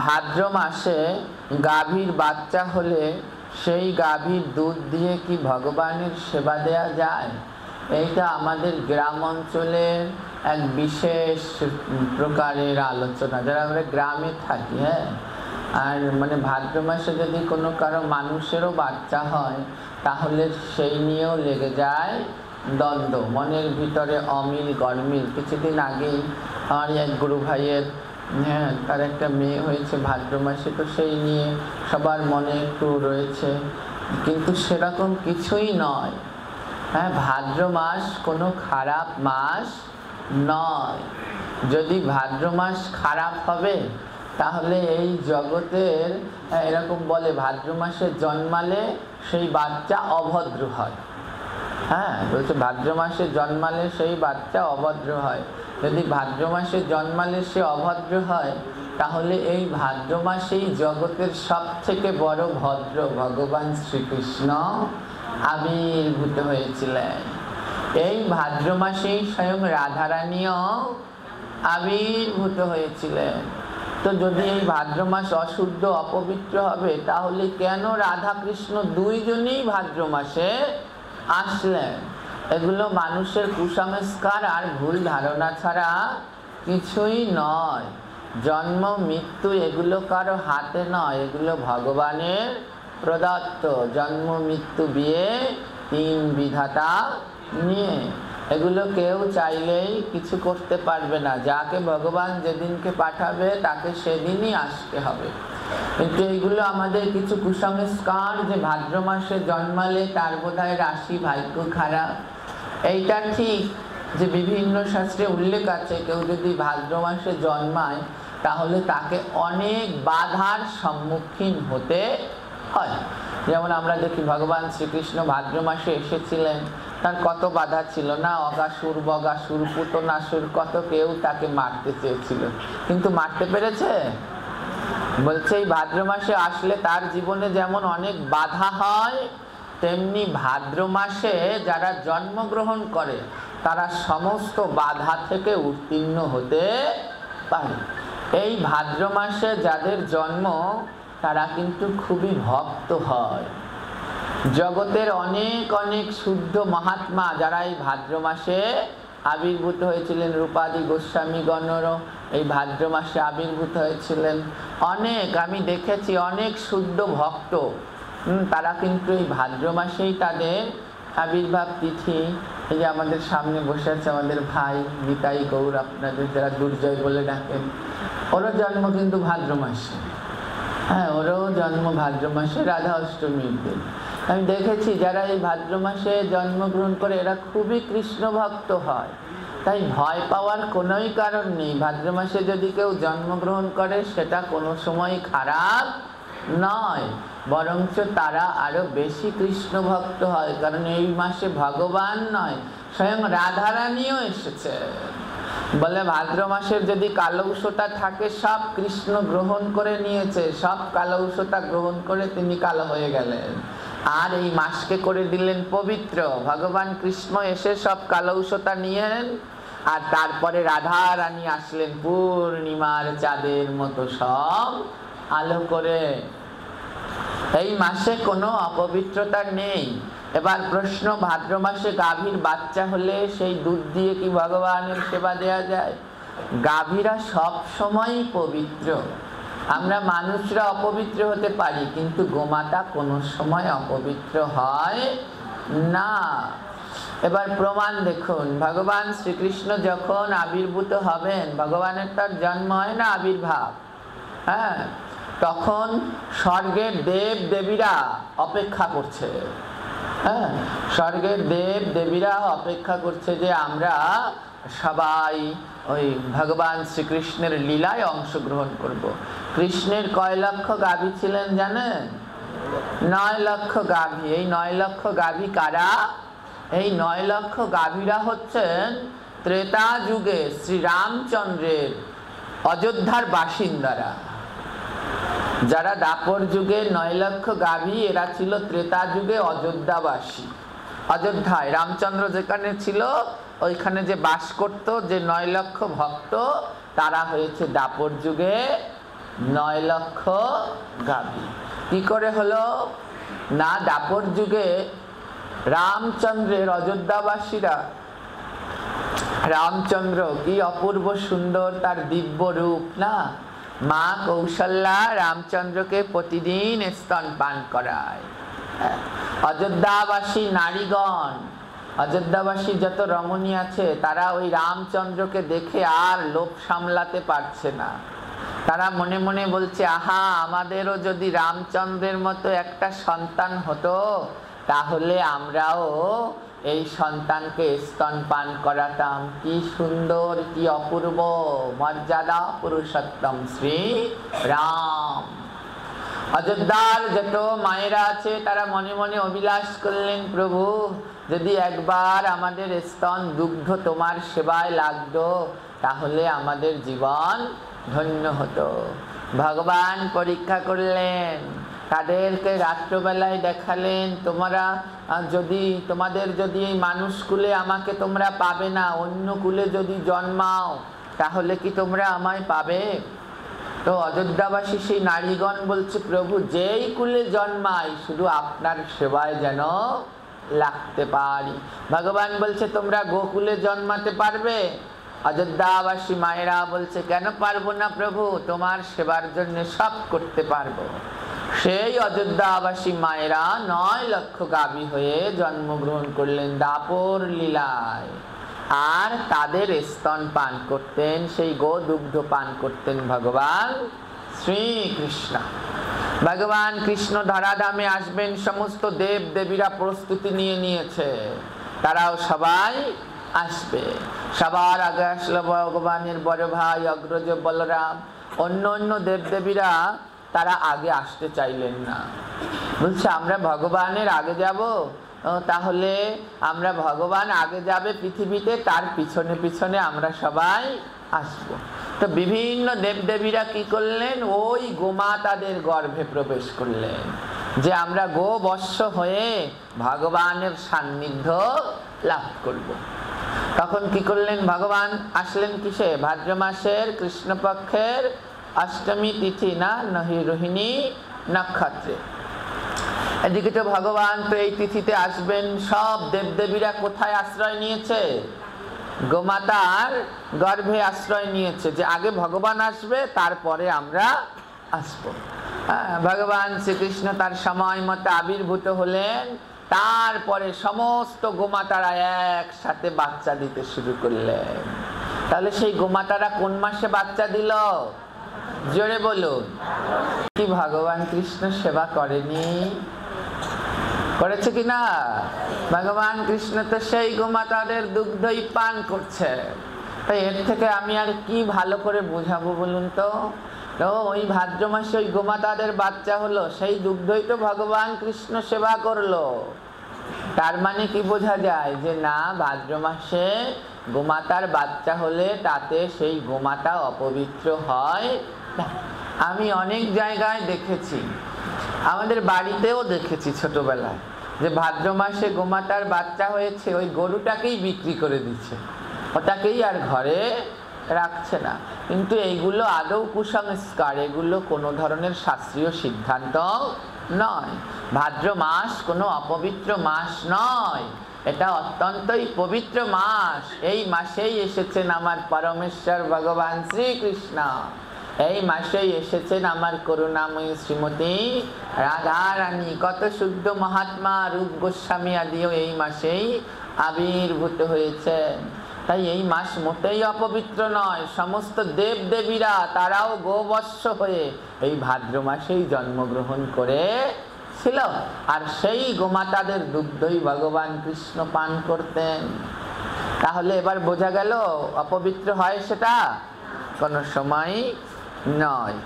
ভাদ্র মাসে গাভীর বাচ্চা হলে সেই গাভীর দুধ দিয়ে কি ভগবানের সেবা দেয়া যায়? এইটা আমাদের গ্রাম অঞ্চলের এক বিশেষ প্রকারের আলোচনা, যারা আমরা গ্রামে থাকি। হ্যাঁ, আর মানে ভাদ্র মাসে যদি কোনো কারো মানুষেরও বাচ্চা হয় তাহলে সেই নিয়েও লেগে যায় দ্বন্দ্ব, মনের ভিতরে অমিল গরমিল। কিছুদিন আগেই আমার এক গুরু ভাইয়ের তার একটা মেয়ে হয়েছে ভাদ্র মাসে, তো সেই নিয়ে সবার মনে একটু রয়েছে, কিন্তু সেরকম কিছুই নয়। হ্যাঁ, ভাদ্র মাস কোনো খারাপ মাস নয়। যদি ভাদ্র মাস খারাপ হবে তাহলে এই জগতের এরকম বলে ভাদ্র মাসে জন্মালে সেই বাচ্চা অভদ্র হয়। হ্যাঁ, বলছে ভাদ্র মাসে জন্মালে সেই বাচ্চা অভদ্র হয়। যদি ভাদ্র মাসে জন্মালে সে অভদ্র হয় তাহলে এই ভাদ্র মাসেই জগতের সব থেকে বড় ভদ্র ভগবান শ্রীকৃষ্ণ আবির্ভূত হয়েছিলেন। এই ভাদ্র মাসেই স্বয়ং রাধারানীও আবির্ভূত হয়েছিলেন। তো যদি এই ভাদ্র মাস অশুদ্ধ অপবিত্র হবে তাহলে কেন রাধা কৃষ্ণ দুইজনেই ভাদ্র মাসে আসলেন? এগুলো মানুষের কুসংস্কার আর ভুল ধারণা ছাড়া কিছুই নয়। জন্ম মৃত্যু এগুলো কারো হাতে নয়, এগুলো ভগবানের প্রদত্ত। জন্ম মৃত্যু বিয়ে তিন বিধাতা নিয়ে, এগুলো কেউ চাইলেই কিছু করতে পারবে না। যাকে ভগবান যেদিনকে পাঠাবে তাকে সেদিনই আসতে হবে। কিন্তু এইগুলো আমাদের কিছু কুসংস্কার, যে ভাদ্র মাসে জন্মালে তার বোধহয় রাশি ভাগ্য খারাপ। এইটা ঠিক যে বিভিন্ন শাস্ত্রে উল্লেখ আছে কেউ যদি ভাদ্র মাসে জন্মায় তাহলে তাকে অনেক বাধার সম্মুখীন হতে হয়। যেমন আমরা দেখি ভগবান শ্রীকৃষ্ণ ভাদ্র মাসে এসেছিলেন, তার কত বাধা ছিল না, অগাসুর বগাসুর পুতনাসুর কত কেউ তাকে মারতে চেয়েছিল, কিন্তু মারতে পেরেছে? বলছে এই ভাদ্র মাসে আসলে তার জীবনে যেমন অনেক বাধা হয় তেমনি ভাদ্র মাসে যারা জন্মগ্রহণ করে তারা সমস্ত বাধা থেকে উত্তীর্ণ হতে পারে। এই ভাদ্র মাসে যাদের জন্ম তারা কিন্তু খুবই ভক্ত হয়। জগতের অনেক অনেক শুদ্ধ মহাত্মা যারা এই ভাদ্র মাসে আবির্ভূত হয়েছিলেন, রূপাদি গোস্বামীগণেরও এই ভাদ্র মাসে আবির্ভূত হয়েছিলেন অনেক, আমি দেখেছি অনেক শুদ্ধ ভক্ত, তারা কিন্তু এই ভাদ্র মাসেই তাদের আবির্ভাব তিথি। এই যে আমাদের সামনে বসে আছে আমাদের ভাই নিতাই গৌর, আপনাদের যারা দুর্জয় বলে ডাকেন, ওরও জন্ম কিন্তু ভাদ্র মাসে। হ্যাঁ, ওরও জন্ম ভাদ্র মাসে, রাধা অষ্টমীর দিন। আমি দেখেছি যারা এই ভাদ্র মাসে জন্মগ্রহণ করে এরা খুবই কৃষ্ণ ভক্ত হয়। তাই ভয় পাওয়ার কোনোই কারণ নেই। ভাদ্র মাসে যদি কেউ জন্মগ্রহণ করে সেটা কোনো সময় খারাপ নয়, বরঞ্চ তারা আরো বেশি কৃষ্ণ ভক্ত হয়, কারণ এই মাসে ভগবান নয় স্বয়ং রাধারানীও এসেছে। বলে ভাদ্র মাসের যদি কালৌষতা থাকে সব কৃষ্ণ গ্রহণ করে নিয়েছে, সব কালৌষতা গ্রহণ করে তিনি কালো হয়ে গেলেন, আর এই মাসকে করে দিলেন পবিত্র। ভগবান কৃষ্ণ এসে সব কালৌষতা নিয়েন, আর তারপরে রাধা রানী আসলেন পূর্ণিমার চাঁদের মতো সব আলো করে। এই মাসে কোনো অপবিত্রতা নেই। এবার প্রশ্ন, ভাদ্র মাসে গাভীর বাচ্চা হলে সেই দুধ দিয়ে কি ভগবানের সেবা দেয়া যায়? গাভীরা সব সময় পবিত্র। আমরা মানুষরা অপবিত্র হতে পারি, কিন্তু গোমাতা কোনো সময় অপবিত্র হয় না। এবার প্রমাণ দেখুন, ভগবান শ্রীকৃষ্ণ যখন আবির্ভূত হবেন, ভগবানের তার জন্ম হয় না, আবির্ভাব। হ্যাঁ, তখন স্বর্গের দেব দেবীরা অপেক্ষা করছে। হ্যাঁ, স্বর্গের দেব দেবীরা অপেক্ষা করছে যে আমরা সবাই ওই ভগবান শ্রীকৃষ্ণের লীলায় অংশগ্রহণ করব। কৃষ্ণের কয় লক্ষ গাভী ছিলেন জানেন? 9 লক্ষ গাভী। এই 9 লক্ষ গাভী কারা? এই 9 লক্ষ গাভীরা হচ্ছেন ত্রেতা যুগে শ্রীরামচন্দ্রের অযোধ্যার বাসিন্দারা। যারা দাপর যুগে 9 লক্ষ গাভী, এরা ছিল ত্রেতা যুগে অযোধ্যাবাসী। অযোধ্যায় রামচন্দ্র যেখানে ছিল ওইখানে যে বাস করত যে 9 লক্ষ ভক্ত, তারা হয়েছে দাপর যুগে 9 লক্ষ গাভী। কি করে হলো না, দাপর যুগে রামচন্দ্রের অযোধ্যাবাসীরা, রামচন্দ্র কি অপূর্ব সুন্দর তার দিব্য রূপ না, মা কৌশল্যা রামচন্দ্রকে প্রতিদিন স্তনপান করায়। অযোধ্যাবাসী নারীগণ, অযোধ্যাবাসী যত রমণী আছে, তারা ওই রামচন্দ্রকে দেখে আর লোভ সামলাতে পারছে না। তারা মনে মনে বলছে, আহা, আমাদেরও যদি রামচন্দ্রের মতো একটা সন্তান হতো, তাহলে আমরাও এই সন্তানকে স্তনপান করাতাম। কি সুন্দর, কি অপূর্ব মর্যাদা পুরুষোত্তম শ্রী রাম। অযোধ্যার যত মায়েরা আছে তারা মনে মনে অভিলাষ করলেন, প্রভু যদি একবার আমাদের স্তন দুগ্ধ তোমার সেবায় লাগতো, তাহলে আমাদের জীবন ধন্য হতো। ভগবান পরীক্ষা করলেন, তাদেরকে রাত্রবেলায় দেখালেন, তোমাদের যদি এই মানুষ কুলে আমাকে তোমরা পাবে না, অন্য কুলে যদি জন্মাও, তাহলে কি তোমরা আমায় পাবে? তো অযোধ্যাবাসী সেই নারীগণ বলছে, প্রভু যেই কুলে জন্মাই শুধু আপনার সেবায় যেন লাগতে পারি। ভগবান বলছে, তোমরা গোকুলে জন্মাতে পারবে? অযোধ্যাবাসী মায়েরা বলছে, কেন পারবো না প্রভু, তোমার সেবার জন্য সব করতে পারবো। সেই অযোধ্যাবাসী মায়েরা 9 লক্ষ গাভী হয়ে জন্মগ্রহণ করলেন দাপর লীলায়। আর তাদের স্তন পান করতেন, সেই গো দুগ্ধ পান করতেন ভগবান শ্রীকৃষ্ণ। ভগবান কৃষ্ণ ধরাধামে আসবেন, সমস্ত দেব দেবীরা প্রস্তুতি নিয়ে নিয়েছে, তারাও সবাই আসবে। সবার আগে আসলো ভগবানের বড় ভাই অগ্রজ বলরাম। অন্য অন্য দেবদেবীরা তারা আগে আসতে চাইলেন না, বলছে আমরা ভগবানের আগে যাব, তাহলে আমরা ভগবান আগে যাবে পৃথিবীতে, তার পিছনে পিছনে আমরা সবাই আসব। তো বিভিন্ন দেবদেবীরা কি করলেন, ওই গোমাতাদের গর্ভে প্রবেশ করলেন, যে আমরা গোবৎস হয়ে ভগবানের সান্নিধ্য লাভ করব। তখন কি করলেন, ভগবান আসলেন কিসে, ভাদ্র মাসের কৃষ্ণপক্ষের অষ্টমী তিথি না, রোহিণী নক্ষত্রে। এদিকে তো ভগবান তো এই তিথিতে আসবেন। সব দেবদেবীরা কোথায় আশ্রয় নিয়েছে, গোমাতার গর্ভে আশ্রয় নিয়েছে, যে আগে ভগবান আসবে তারপরে আমরা আসবো। ভগবান শ্রীকৃষ্ণ তার সময় মতো আবির্ভূত হলেন, তারপরে সমস্ত গোমাতারা একসাথে বাচ্চা দিতে শুরু করলেন। তাহলে সেই গোমাতারা কোন মাসে বাচ্চা দিল, জোরে বলুন। কি ভগবান কৃষ্ণ সেবা করেনি? করেছে কিনা? ভগবান কৃষ্ণ তো সেই গোমাতাদের দুগ্ধই পান করছে। তাই এর থেকে আমি আর কি ভালো করে বোঝাবো বলুন তো? ওই ভাদ্র মাসে ওই গোমাতাদের বাচ্চা হলো, সেই দুগ্ধই তো ভগবান কৃষ্ণ সেবা করলো। তার মানে কি বোঝা যায়, যে না, ভাদ্র মাসে গোমাতার বাচ্চা হলে তাতে সেই গোমাতা অপবিত্র হয় না। আমি অনেক জায়গায় দেখেছি, আমাদের বাড়িতেও দেখেছি ছোটবেলায়, যে ভাদ্র মাসে গোমাতার বাচ্চা হয়েছে, ওই গরুটাকেই বিক্রি করে দিচ্ছে, ওটাকেই আর ঘরে রাখছে না। কিন্তু এইগুলো আদৌ কুসংস্কার, এগুলো কোনো ধরনের শাস্ত্রীয় সিদ্ধান্ত নয়। ভাদ্র মাস কোনো অপবিত্র মাস নয়, এটা অত্যন্তই পবিত্র মাস। এই মাসেই এসেছেন আমার পরমেশ্বর ভগবান শ্রীকৃষ্ণ, এই মাসেই এসেছেন আমার করুণাময়ী শ্রীমতী রাধারানী। কত শুদ্ধ মহাত্মা রূপ গোস্বামী আদিও এই মাসেই আবির্ভূত হয়েছেন। তাই এই মাস মোটেই অপবিত্র নয়। সমস্ত দেব দেবীরা তারাও গোবৎস হয়ে এই ভাদ্র মাসেই জন্মগ্রহণ করেছিল, আর সেই গোমাতাদের দুগ্ধই ভগবান কৃষ্ণ পান করতেন। তাহলে এবার বোঝা গেল অপবিত্র হয় সেটা কোনো সময় নয়।